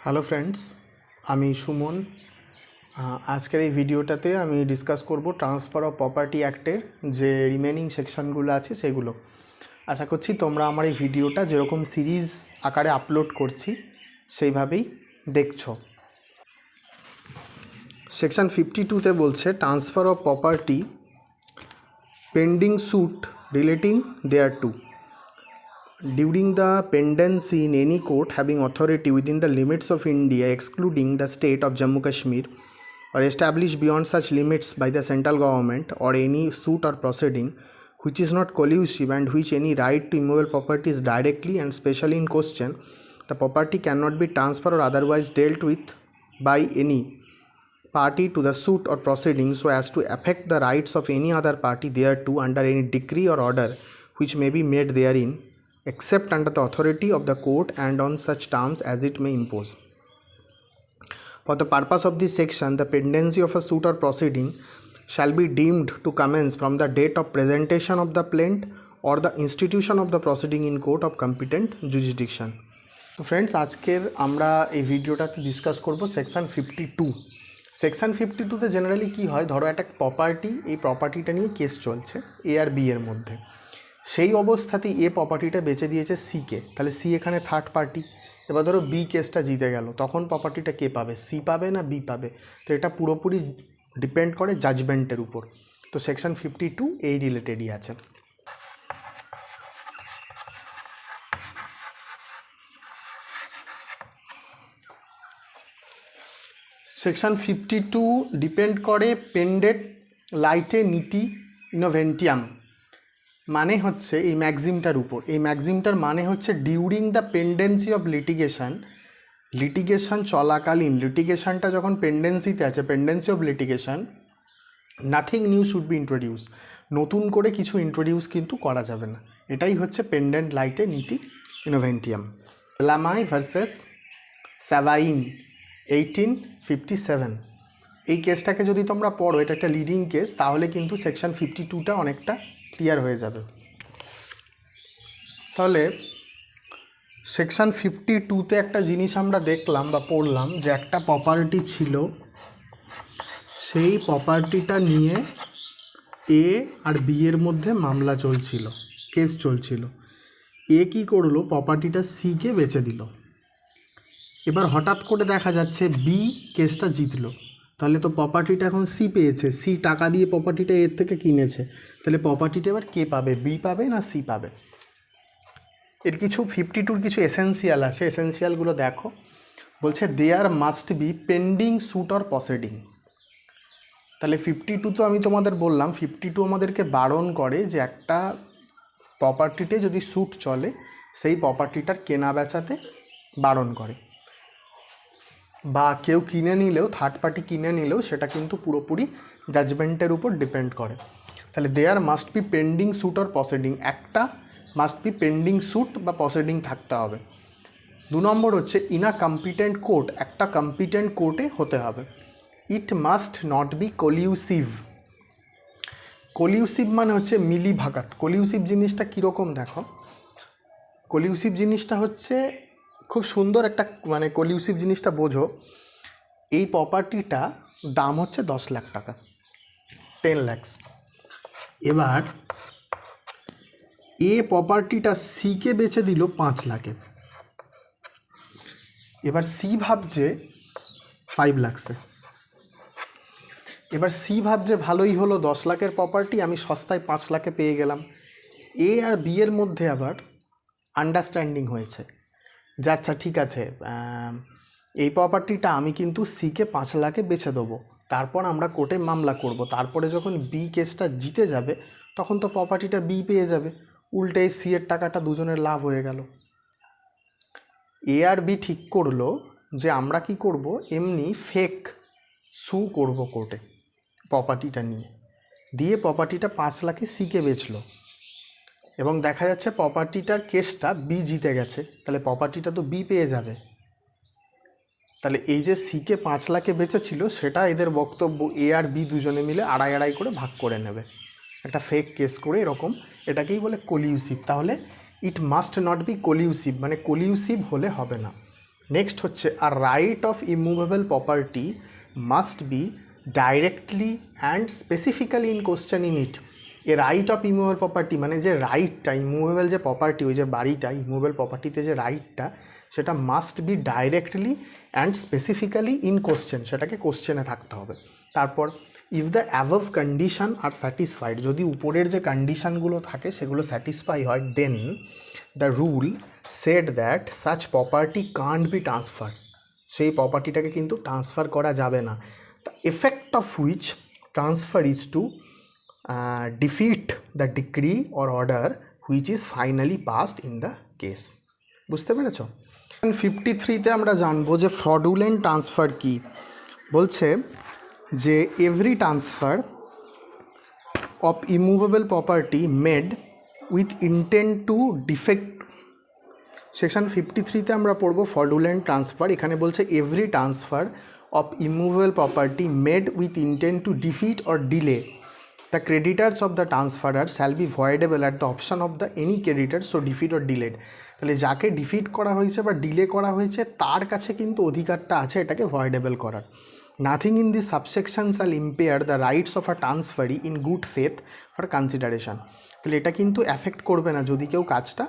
Hello friends, আমি সুমন। আজকের এই ভিডিওটাতে আমি ডিসকাস করব ট্রান্সফার অফ প্রপার্টি অ্যাক্টের যে রিমেনিং সেকশনগুলো আছে সেগুলো। আশা করছি তোমরা আমার এই ভিডিওটা যেরকম সিরিজ আকারে আপলোড করছি সেইভাবেই দেখছো। সেকশন 52তে বলছে transfer of property pending suit relating thereto during the pendency in any court having authority within the limits of India excluding the state of Jammu Kashmir or established beyond such limits by the central government or any suit or proceeding which is not collusive and which any right to immovable property is directly and specially in question, the property cannot be transferred or otherwise dealt with by any party to the suit or proceeding so as to affect the rights of any other party thereto under any decree or order which may be made therein, except under the authority of the court and on such terms as it may impose. For the purpose of this section, the pendency of a suit or proceeding shall be deemed to commence from the date of presentation of the plaint or the institution of the proceeding in court of competent jurisdiction. তো friends, আজকের আমরা এই ভিডিওটাতে discuss করব section 52। Section 52তে generally কী হয়, ধরো একটা property, এই প্রপার্টিটা নিয়ে কেস চলছে এ আর বি এর মধ্যে। সেই অবস্থাতেই এ প্রপার্টিটা বেচে দিয়েছে সিকে, তাহলে সি এখানে থার্ড পার্টি। এবার ধরো বি কেসটা জিতে গেল, তখন প্রপার্টিটা কে পাবে, সি পাবে না বি পাবে? তো এটা পুরোপুরি ডিপেন্ড করে জাজমেন্টের উপর। তো সেকশন 52 এই রিলেটেডই আছে। সেকশন 52 ডিপেন্ড করে পেন্ডেট লাইটে নীতি ইনোভেন্টিয়াম, মানে হচ্ছে এই ম্যাক্সিমটার উপর। এই ম্যাক্সিমটার মানে হচ্ছে ডিউরিং দ্য পেন্ডেন্সি অফ লিটিগেশন চলাকালীন, লিটিগেশনটা যখন পেন্ডেন্সিতে আছে, পেন্ডেন্সি of litigation, nothing new should be introduce, নতুন করে কিছু ইন্ট্রোডিউস কিন্তু করা যাবে না। এটাই হচ্ছে পেন্ডেন্ট লাইটে নীতি ইনোভেন্টিয়াম। লামাই ভার্সেস স্যাভাইন 1857, এই কেসটাকে যদি তোমরা পড়ো, এটা একটা লিডিং কেস, তাহলে কিন্তু সেকশন 52টা অনেকটা ক্লিয়ার হয়ে যাবে। তাহলে সেকশন 52তে একটা জিনিস আমরা দেখলাম বা পড়লাম যে একটা প্রপার্টি ছিল, সেই প্রপার্টিটা নিয়ে এ আর বি এর মধ্যে মামলা চলছিল, কেস চলছিল। এ কি করলো, প্রপার্টিটা সিকে বেচে দিল। এবার হঠাৎ করে দেখা যাচ্ছে বি কেসটা জিতলো, তাহলে তো প্রপার্টিটা এখন সি পেয়েছে, সি টাকা দিয়ে প্রপার্টিটা এর থেকে কিনেছে, তাহলে প্রপার্টিটা এবার কে পাবে, বি পাবে না সি পাবে? এর কিছু 52-র কিছু এসেন্সিয়াল আছে, এসেন্সিয়ালগুলো দেখো। বলছে there must be pending suit or proceeding. তাহলে 52 তো আমি তোমাদের বললাম, 52 আমাদেরকে বারণ করে যে একটা প্রপার্টিতে যদি স্যুট চলে, সেই প্রপার্টিটার কেনা বেচাতে বারণ করে, বা কেউ কিনে নিলেও, থার্ড পার্টি কিনে নিলেও সেটা কিন্তু পুরোপুরি জাজমেন্টের উপর ডিপেন্ড করে। তাহলে there must be pending suit or proceeding, একটা মাস্ট বি পেন্ডিং স্যুট বা প্রসিডিং থাকতে হবে। 2 নম্বর হচ্ছে ইন আ কম্পিটেন্ট কোর্ট, একটা কম্পিটেন্ট কোর্টে হতে হবে। It must not be collusive. Collusive মানে হচ্ছে মিলিভাগাত। কলিউসিভ জিনিসটা কীরকম দেখো, কলিউসিভ জিনিসটা হচ্ছে খুব সুন্দর একটা, মানে কলিউসিভ জিনিসটা বোঝো, এই প্রপার্টিটা দাম হচ্ছে 10 লাখ টাকা, 10 lakhs। এবার এ প্রপার্টিটা সিকে বেচে দিল 5 লাখে। এবার সি ভাবছে 5 lakhsে। এবার সি ভাবছে ভালোই হলো, 10 লাখের প্রপার্টি আমি সস্তায় 5 লাখে পেয়ে গেলাম। এ আর বি এর মধ্যে আবার আন্ডারস্ট্যান্ডিং হয়েছে যে আচ্ছা ঠিক আছে, এই প্রপার্টিটা আমি কিন্তু সিকে 5 লাখে বেচে দেবো, তারপর আমরা কোর্টে মামলা করব, তারপরে যখন বি কেসটা জিতে যাবে তখন তো প্রপার্টিটা বি পেয়ে যাবে, উল্টে সি এর টাকাটা দুজনের লাভ হয়ে গেল। এ আর বি ঠিক করলো যে আমরা কি করব, এমনি ফেক সু করব কোর্টে প্রপার্টিটা নিয়ে, দিয়ে প্রপার্টিটা 5 লাখে সিকে বেচলো, এবং দেখা যাচ্ছে প্রপার্টিটার কেসটা বি জিতে গেছে, তাহলে প্রপার্টিটা তো বি পেয়ে যাবে। তাহলে এই যে সিকে 5 লাখে বেচেছিল, সেটা এদের বক্তব্য এ আর বি দুজনে মিলে আড়াই আড়াই করে ভাগ করে নেবে, একটা ফেক কেস করে এরকম, এটাকেই বলে কলিউসিভ। তাহলে it must not be collusive, মানে কলিউসিভ হলে হবে না। নেক্সট হচ্ছে আর right of immovable property must be directly and specifically in question in it. A right of immovable property মানে যে রাইটটা, ইমুভেবল যে প্রপার্টি, ওই যে বাড়িটা, ইমুভেবল প্রপার্টিতে যে রাইটটা, সেটা must be directly and specifically in question, সেটাকে কোশ্চেনে থাকতে হবে। তারপর if the above condition are satisfied, যদি উপরের যে কন্ডিশনগুলো থাকে সেগুলো স্যাটিসফাই হয়, then the rule said that such property can't be transfer, সেই প্রপার্টিটাকে কিন্তু ট্রান্সফার করা যাবে না। The effect of which transfer is to defeat the decree or order which is finally passed in the case. বুঝতে পেরেছ? 53তে আমরা জানবো যে ফ্রডুলেন্ট ট্রান্সফার কি। বলছে যে every transfer of immovable property made with intent to defeat. Section 53তে আমরা পড়বো ফ্রডুলেন্ট ট্রান্সফার। এখানে বলছে every transfer of immovable property made with intent to defeat or delay the creditors of the transferor shall be voidable at the option of the any creditor so defeat or delayed. তাহলে যাকে defeat করা হয়েছে বা delay করা হয়েছে তার কাছে কিন্তু অধিকারটা আছে এটাকে ভয়েডেবল করার। Nothing in this subsection shall impair the rights of a transferee in good faith for consideration. তাহলে এটা কিন্তু অ্যাফেক্ট করবে না যদি কেউ কাজটা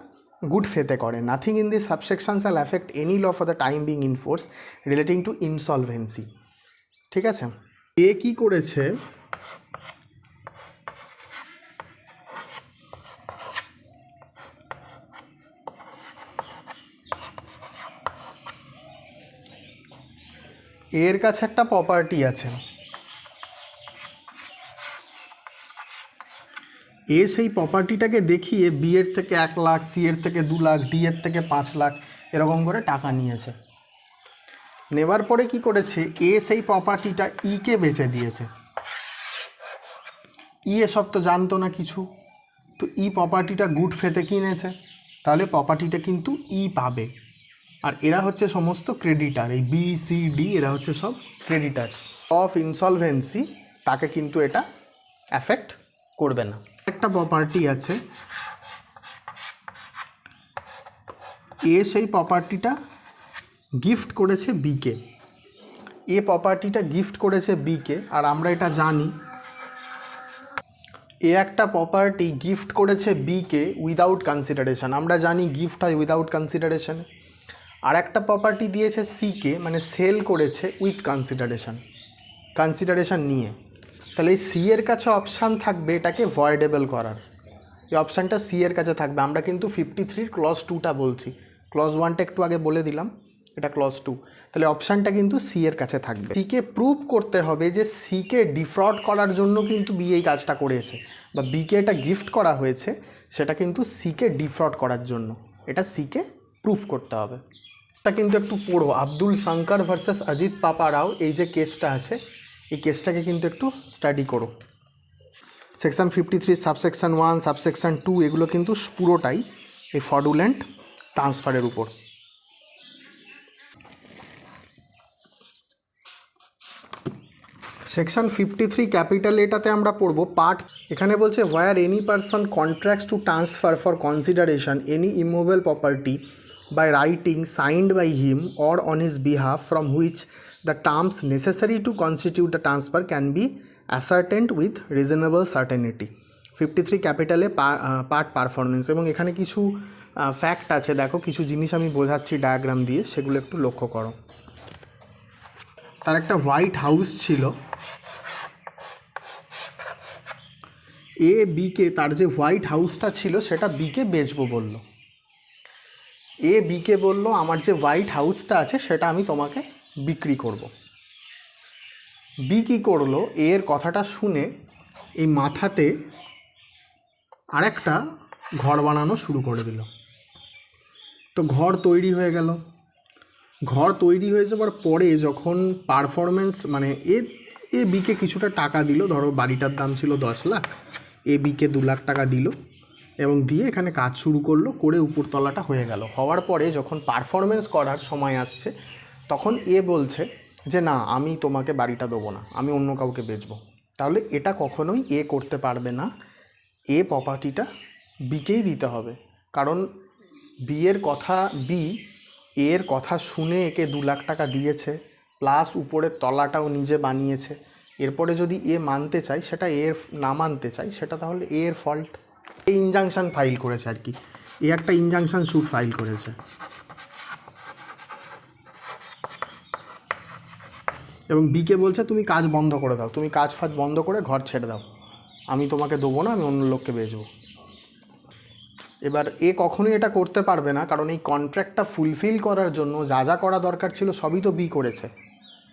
গুড ফেথে করে। Nothing in this subsection shall affect any law for the time being in force relating to insolvency. ঠিক আছে? এ কি করেছে, এর কাছে একটা প্রপার্টি আছে, এ সেই প্রপার্টিটাকে দেখিয়ে বি এর থেকে 1 লাখ, সি এর থেকে 2 লাখ, ডি এর থেকে 5 লাখ এরকম করে টাকা নিয়েছে। নেওয়ার পরে কি করেছে, এ সেই প্রপার্টিটা ইকে বেচে দিয়েছে। ই এসব তো জানতো না কিছু, তো ই প্রপার্টিটা গুড ফেতে কিনেছে, তাহলে প্রপার্টিটা কিন্তু ই পাবে। আর এরা হচ্ছে সমস্ত ক্রেডিটার, এই বি সি ডি এরা হচ্ছে সব ক্রেডিটার্স অফ ইনসলভেন্সি, তাকে কিন্তু এটা অ্যাফেক্ট করবে না। একটা প্রপার্টি আছে, এ সেই প্রপার্টিটা গিফট করেছে বিকে, এ প্রপার্টিটা গিফট করেছে বিকে, আর আমরা এটা জানি এ একটা প্রপার্টি গিফট করেছে বিকে উইদাউট কনসিডারেশন। আমরা জানি গিফট হয় উইদাউট কনসিডারেশন। আর একটা প্রপার্টি দিয়েছে সিকে, মানে সেল করেছে উইথ কনসিডারেশন নিয়ে। তাহলে এই সি এর কাছে অপশান থাকবে এটাকে ভয়েডেবল করার, এই অপশানটা সি এর কাছে থাকবে। আমরা কিন্তু 53 ক্লজ 2টা বলছি, ক্লজ 1টা একটু আগে বলে দিলাম, এটা ক্লজ 2। তাহলে অপশানটা কিন্তু সি এর কাছে থাকবে। সিকে প্রুভ করতে হবে যে সিকে ডিফ্রড করার জন্য কিন্তু বি এই কাজটা করেছে, বা বিকে এটা গিফট করা হয়েছে সেটা কিন্তু সিকে ডিফ্রড করার জন্য, এটা সিকে প্রুভ করতে হবে। এটা কিন্তু একটু পড়ো, আব্দুল শঙ্কর ভার্সেস অজিত পাপা রাও, এই যে কেসটা আছে এই কেসটাকে কিন্তু একটু স্টাডি করো। সেকশন 53 সাবসেকশন 1 সাবসেকশন 2 এগুলো কিন্তু পুরোটাই এই ফ্রডুলেন্ট ট্রান্সফারের উপর। সেকশন 53 ক্যাপিটাল এটাতে আমরা পড়বো পার্ট। এখানে বলছে হোয়ার any person contracts to transfer for consideration any immovable property by writing signed by him or on his behalf from which the terms necessary to constitute the transfer can be ascertained with reasonable certainty। 53 ক্যাপিটালে part performance, এবং এখানে কিছু fact আছে, দেখো কিছু জিনিস আমি বোঝাচ্ছি ডায়াগ্রাম দিয়ে, সেগুলো একটু লক্ষ্য করো। তার একটা হোয়াইট হাউস ছিল, এ বিকে তার যে হোয়াইট হাউসটা ছিল সেটা বিকে বেচবো বলল। এ বিকে বলল আমার যে হোয়াইট হাউসটা আছে সেটা আমি তোমাকে বিক্রি করব। বি কী করলো, এর কথাটা শুনে এই মাথাতে আরেকটা ঘর বানানো শুরু করে দিল। তো ঘর তৈরি হয়ে গেল, ঘর তৈরি হয়ে যাওয়ার পরে যখন পারফরমেন্স মানে এ বিকে কিছুটা টাকা দিল, ধরো বাড়িটার দাম ছিল 10 লাখ, এ বিকে 2 লাখ টাকা দিল এবং দিয়ে এখানে কাজ শুরু করলো, করে উপরতলাটা হয়ে গেল। হওয়ার পরে যখন পারফরমেন্স করার সময় আসছে তখন এ বলছে যে না আমি তোমাকে বাড়িটা দেবো না, আমি অন্য কাউকে বেচবো। তাহলে এটা কখনোই এ করতে পারবে না, এ প্রপার্টিটা বিকেই দিতে হবে, কারণ বিয়ের কথা বি এর কথা শুনে একে 2 লাখ টাকা দিয়েছে, প্লাস উপরের তলাটাও নিজে বানিয়েছে। এরপরে যদি এ মানতে চায় সেটা এর, না মানতে চায় সেটা তাহলে এর ফল্ট। এই ইনজাংশন ফাইল করেছে আর কি, এ একটা ইনজাংশন স্যুট ফাইল করেছে। এবং বিকে বলছে তুমি কাজ বন্ধ করে দাও, তুমি কাজ ফাজ বন্ধ করে ঘর ছেড়ে দাও, আমি তোমাকে দেবো না, আমি অন্য লোককে বেচবো। এবার এ কখনোই এটা করতে পারবে না, কারণ এই কন্ট্রাক্টটা ফুলফিল করার জন্য যা যা করা দরকার ছিল সবই তো বি করেছে।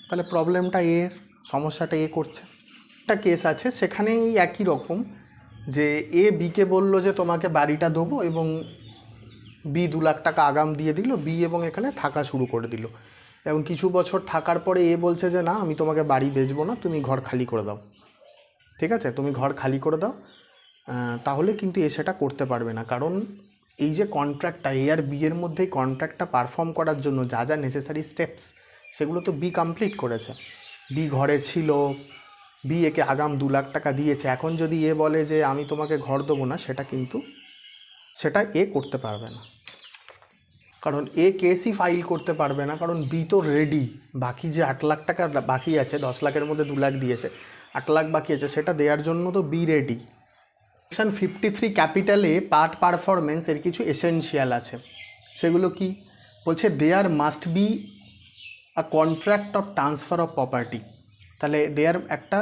তাহলে প্রবলেমটা এর, সমস্যাটা এ করছে। একটা কেস আছে সেখানেই একই রকম, যে এ বিকে বলল যে তোমাকে বাড়িটা দেবো, এবং বি 2 লাখ টাকা আগাম দিয়ে দিল, বি এবং এখানে থাকা শুরু করে দিল। এবং কিছু বছর থাকার পরে এ বলছে যে না, আমি তোমাকে বাড়ি বেচবো না, তুমি ঘর খালি করে দাও। ঠিক আছে, তুমি ঘর খালি করে দাও। তাহলে কিন্তু এ সেটা করতে পারবে না, কারণ এই যে কন্ট্রাক্টটা, এ আর বি এর মধ্যে কন্ট্রাক্টটা পারফর্ম করার জন্য যা যা নেসেসারি স্টেপস, সেগুলো তো বি কমপ্লিট করেছে। বি ঘরে ছিল, বি একে আগাম 2 লাখ টাকা দিয়েছে। এখন যদি এ বলে যে আমি তোমাকে ঘর দেবো না, সেটা এ করতে পারবে না, কারণ এ কেসই ফাইল করতে পারবে না, কারণ বি তো রেডি। বাকি যে 8 লাখ টাকা বাকি আছে, 10 লাখের মধ্যে 2 লাখ দিয়েছে, 8 লাখ বাকি আছে, সেটা দেওয়ার জন্য তো বি রেডি। সেকশন 53 ক্যাপিটালে পার্ট পারফরমেন্স এর কিছু এসেনশিয়াল আছে। সেগুলো কি বলছে? There must be a contract of transfer of property. তাহলে দেয়ার একটা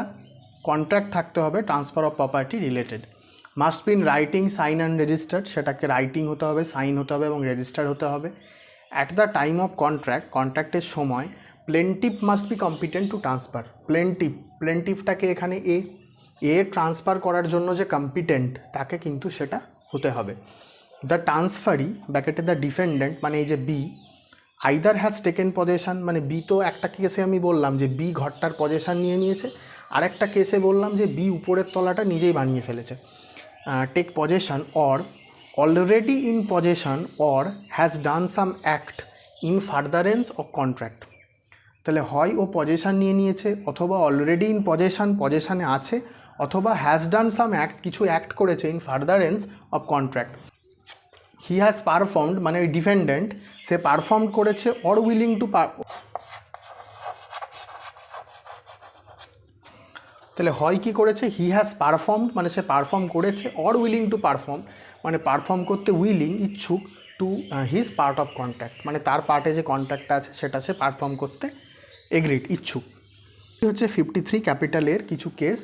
কন্ট্রাক্ট থাকতে হবে transfer of property related. Must be in writing, sign and registered. সেটাকে রাইটিং হতে হবে, সাইন হতে হবে এবং রেজিস্টার হতে হবে। অ্যাট দ্য টাইম অফ কন্ট্রাক্টের সময় plaintiff must be competent to transfer. প্লেন্টিভটাকে এখানে এ ট্রান্সফার করার জন্য যে কম্পিটেন্ট, তাকে কিন্তু সেটা হতে হবে। দ্য ট্রান্সফারি ব্যাকেটে দ্য ডিফেন্ডেন্ট, মানে এই যে B, either has taken possession, মানে বি তো একটা কেসে আমি বললাম যে বি ঘরটার পজেশন নিয়ে নিয়েছে, আর একটা কেসে বললাম যে বি উপরের তলাটা নিজেই বানিয়ে ফেলেছে। Take possession or already in possession or has done some act in furtherance of contract. তাহলে হয় ও পজেশন নিয়ে নিয়েছে, অথবা অলরেডি ইন পজেশনে আছে, অথবা হ্যাজ ডান সাম অ্যাক্ট, কিছু অ্যাক্ট করেছে in furtherance of contract. He has performed, মানে ওই ডিফেন্ডেন্ট সে পারফর্ম করেছে, অর উইলিং টু তাহলে হয় কি করেছে, হি হ্যাজ পারফর্মড মানে সে পারফর্ম করেছে, অর উইলিং টু পারফর্ম মানে পারফর্ম করতে উইলিং, ইচ্ছুক, to his part of contract মানে তার পার্টে যে কন্ট্রাক্টটা আছে সেটা সে পারফর্ম করতে এগ্রিড, ইচ্ছুক। হচ্ছে 53 ক্যাপিটালের কিছু কেস।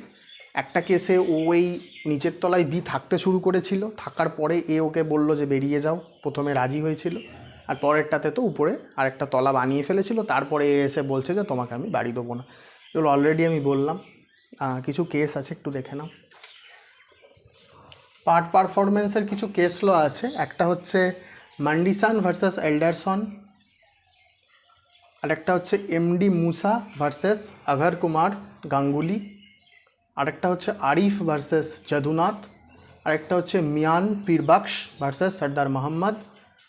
একটা কেসে ও এই নিচের তলায় বি থাকতে শুরু করেছিল, থাকার পরে এ ওকে বলল যে বেরিয়ে যাও, প্রথমে রাজি হয়েছিল, আর পরেরটাতে তো উপরে আরেকটা তলা বানিয়ে ফেলেছিল, তারপরে এ এসে বলছে যে তোমাকে আমি বাড়ি দেবো না। এগুলো অলরেডি আমি বললাম। কিছু কেস আছে, একটু দেখে নাও। পার্ট পারফরমেন্সের কিছু কেস ল আছে। একটা হচ্ছে মান্ডিসান ভার্সেস এল্ডারসন, আরেকটা হচ্ছে এমডি মুসা ভার্সেস আঘর কুমার গাঙ্গুলি, আরেকটা হচ্ছে আরিফ ভার্সেস যদুনাথ, আরেকটা হচ্ছে মিয়ান পীরবক্স ভার্সেস সর্দার মোহাম্মদ,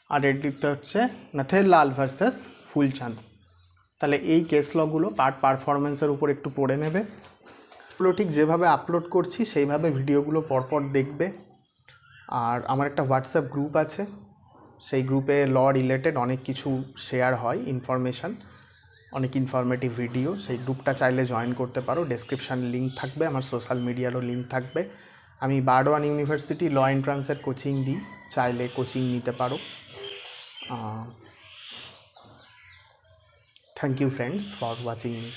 আর এদিকটা হচ্ছে নথেরলাল ভার্সেস ফুলচাঁদ। তাহলে এই কেস লগুলো পার্ট পারফরমেন্সের উপর একটু পড়ে নেবে। এগুলো ঠিক যেভাবে আপলোড করছি সেইভাবে ভিডিওগুলো পরপর দেখবে। আর আমার একটা হোয়াটসঅ্যাপ গ্রুপ আছে, সেই গ্রুপে ল রিলেটেড অনেক কিছু শেয়ার হয়, ইনফরমেশান, অনেক ইনফরমেটিভ ভিডিও। সেই গ্রুপটা চাইলে জয়েন করতে পারো, ডেসক্রিপশান লিঙ্ক থাকবে, আমার সোশ্যাল মিডিয়ারও লিঙ্ক থাকবে। আমি বারডোয়ান ইউনিভার্সিটি ল এন্ট্রান্সের কোচিং দিই, চাইলে কোচিং নিতে পারো। Thank you friends for watching me.